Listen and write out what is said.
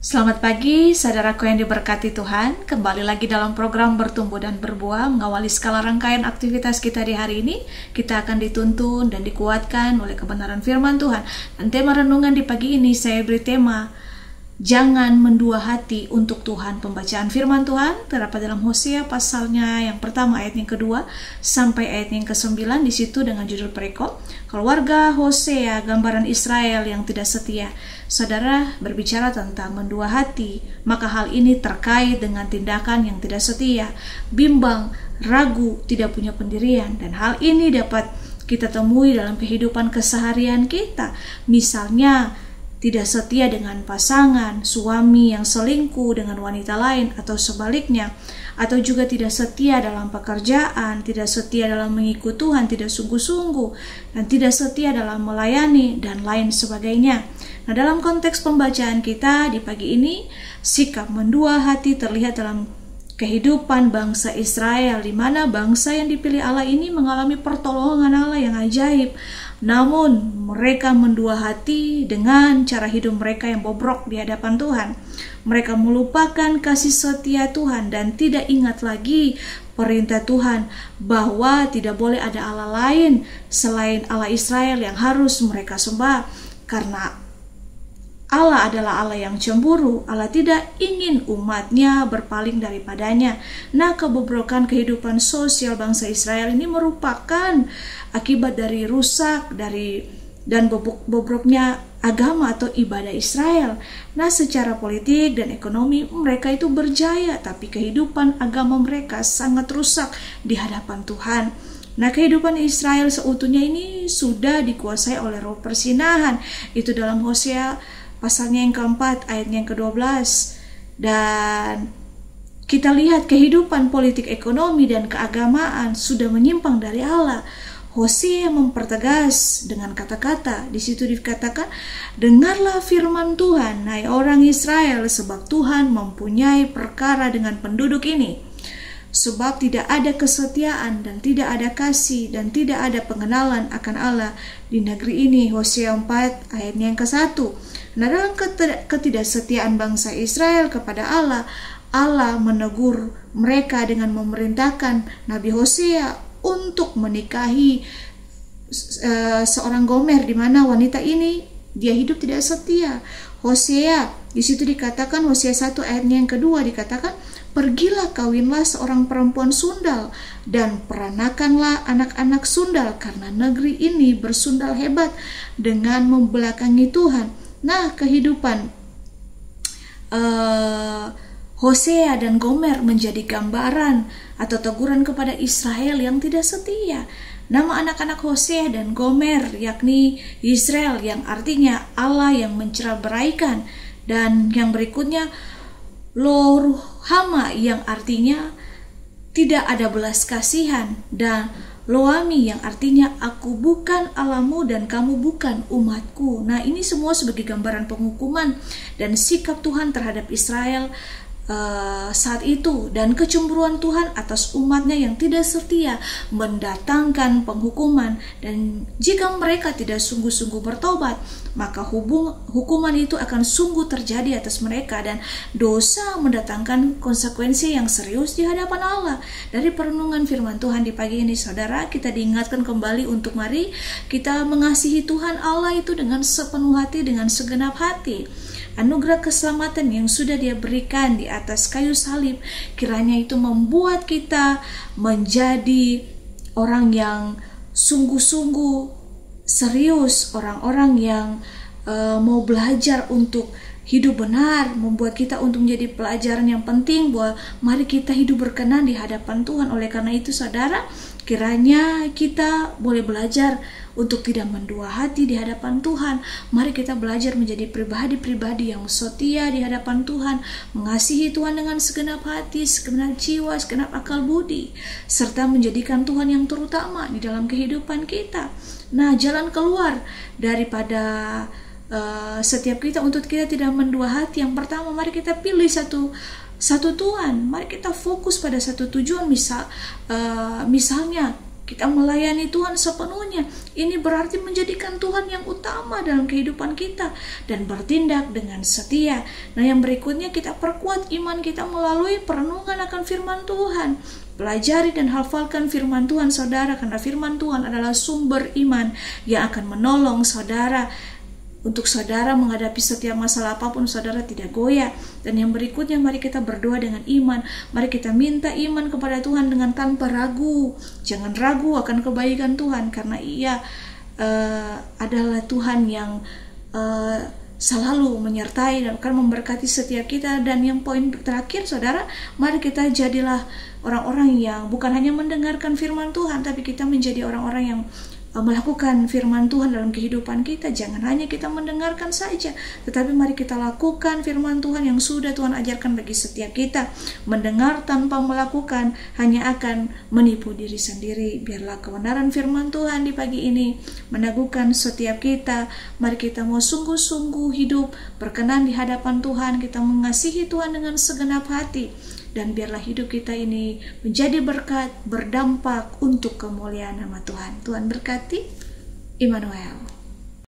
Selamat pagi, saudaraku yang diberkati Tuhan. Kembali lagi dalam program Bertumbuh dan Berbuah. Mengawali skala rangkaian aktivitas kita di hari ini, kita akan dituntun dan dikuatkan oleh kebenaran firman Tuhan. Dan tema renungan di pagi ini saya beri tema, jangan mendua hati untuk Tuhan. Pembacaan firman Tuhan terdapat dalam Hosea pasalnya yang pertama ayat yang kedua sampai ayat yang ke-9. Di situ dengan judul perikop, keluarga Hosea, gambaran Israel yang tidak setia. Saudara berbicara tentang mendua hati, maka hal ini terkait dengan tindakan yang tidak setia, bimbang, ragu, tidak punya pendirian. Dan hal ini dapat kita temui dalam kehidupan keseharian kita. Misalnya, tidak setia dengan pasangan, suami yang selingkuh dengan wanita lain atau sebaliknya, atau juga tidak setia dalam pekerjaan, tidak setia dalam mengikut Tuhan, tidak sungguh-sungguh, dan tidak setia dalam melayani, dan lain sebagainya. Nah, dalam konteks pembacaan kita di pagi ini, sikap mendua hati terlihat dalam kehidupan bangsa Israel, di mana bangsa yang dipilih Allah ini mengalami pertolongan Allah yang ajaib. Namun mereka mendua hati dengan cara hidup mereka yang bobrok di hadapan Tuhan. Mereka melupakan kasih setia Tuhan dan tidak ingat lagi perintah Tuhan bahwa tidak boleh ada Allah lain selain Allah Israel yang harus mereka sembah. Karena Allah adalah Allah yang cemburu. Allah tidak ingin umatnya berpaling daripadanya. Nah, kebobrokan kehidupan sosial bangsa Israel ini merupakan akibat dari rusak dan bobroknya agama atau ibadah Israel. Nah, secara politik dan ekonomi mereka itu berjaya, tapi kehidupan agama mereka sangat rusak di hadapan Tuhan. Nah, kehidupan Israel seutuhnya ini sudah dikuasai oleh roh persinahan. Itu dalam Hosea pasalnya yang keempat, ayatnya yang ke-12. Dan kita lihat kehidupan politik, ekonomi, dan keagamaan sudah menyimpang dari Allah. Hosea mempertegas dengan kata-kata. Di situ dikatakan, dengarlah firman Tuhan, hai orang Israel, sebab Tuhan mempunyai perkara dengan penduduk ini. Sebab tidak ada kesetiaan dan tidak ada kasih dan tidak ada pengenalan akan Allah di negeri ini. Hosea 4 ayatnya yang ke-1. Nah, dalam ketidaksetiaan bangsa Israel kepada Allah, Allah menegur mereka dengan memerintahkan Nabi Hosea untuk menikahi seorang Gomer, di mana wanita ini dia hidup tidak setia. Hosea di situ dikatakan, Hosea 1 ayatnya yang kedua dikatakan, pergilah kawinlah seorang perempuan sundal dan peranakanlah anak-anak sundal, karena negeri ini bersundal hebat dengan membelakangi Tuhan. Nah, kehidupan Hosea dan Gomer menjadi gambaran atau teguran kepada Israel yang tidak setia. Nama anak-anak Hosea dan Gomer yakni Israel, yang artinya Allah yang menceraikan, dan yang berikutnya Lo-Ruhama yang artinya tidak ada belas kasihan, dan Loami yang artinya aku bukan Allahmu dan kamu bukan umatku. Nah, ini semua sebagai gambaran penghukuman dan sikap Tuhan terhadap Israel saat itu, dan kecemburuan Tuhan atas umatnya yang tidak setia mendatangkan penghukuman. Dan jika mereka tidak sungguh-sungguh bertobat, maka hukuman itu akan sungguh terjadi atas mereka, dan dosa mendatangkan konsekuensi yang serius di hadapan Allah. Dari perenungan firman Tuhan di pagi ini, saudara, kita diingatkan kembali untuk mari kita mengasihi Tuhan Allah itu dengan sepenuh hati, dengan segenap hati. Anugerah keselamatan yang sudah Dia berikan di atas kayu salib, kiranya itu membuat kita menjadi orang yang sungguh-sungguh serius, orang-orang yang mau belajar untuk hidup benar, membuat kita untuk menjadi pelajaran yang penting bahwa mari kita hidup berkenan di hadapan Tuhan. Oleh karena itu, saudara, kiranya kita boleh belajar untuk tidak mendua hati di hadapan Tuhan. Mari kita belajar menjadi pribadi-pribadi yang setia di hadapan Tuhan, mengasihi Tuhan dengan segenap hati, segenap jiwa, segenap akal budi, serta menjadikan Tuhan yang terutama di dalam kehidupan kita. Nah, jalan keluar daripada setiap kita untuk kita tidak mendua hati, yang pertama, mari kita pilih satu Tuhan. Mari kita fokus pada satu tujuan. Misalnya kita melayani Tuhan sepenuhnya. Ini berarti menjadikan Tuhan yang utama dalam kehidupan kita dan bertindak dengan setia. Nah, yang berikutnya kita perkuat iman kita melalui perenungan akan firman Tuhan. Pelajari dan hafalkan firman Tuhan saudara, karena firman Tuhan adalah sumber iman yang akan menolong saudara untuk saudara menghadapi setiap masalah apapun saudara tidak goyah. Dan yang berikutnya, mari kita berdoa dengan iman. Mari kita minta iman kepada Tuhan dengan tanpa ragu. Jangan ragu akan kebaikan Tuhan, karena Ia adalah Tuhan yang selalu menyertai dan akan memberkati setiap kita. Dan yang poin terakhir saudara, mari kita jadilah orang-orang yang bukan hanya mendengarkan firman Tuhan, tapi kita menjadi orang-orang yang melakukan firman Tuhan dalam kehidupan kita. Jangan hanya kita mendengarkan saja, tetapi mari kita lakukan firman Tuhan yang sudah Tuhan ajarkan bagi setiap kita. Mendengar tanpa melakukan hanya akan menipu diri sendiri. Biarlah kebenaran firman Tuhan di pagi ini meneguhkan setiap kita. Mari kita mau sungguh-sungguh hidup berkenan di hadapan Tuhan. Kita mengasihi Tuhan dengan segenap hati. Dan biarlah hidup kita ini menjadi berkat, berdampak untuk kemuliaan nama Tuhan. Tuhan berkati. Immanuel.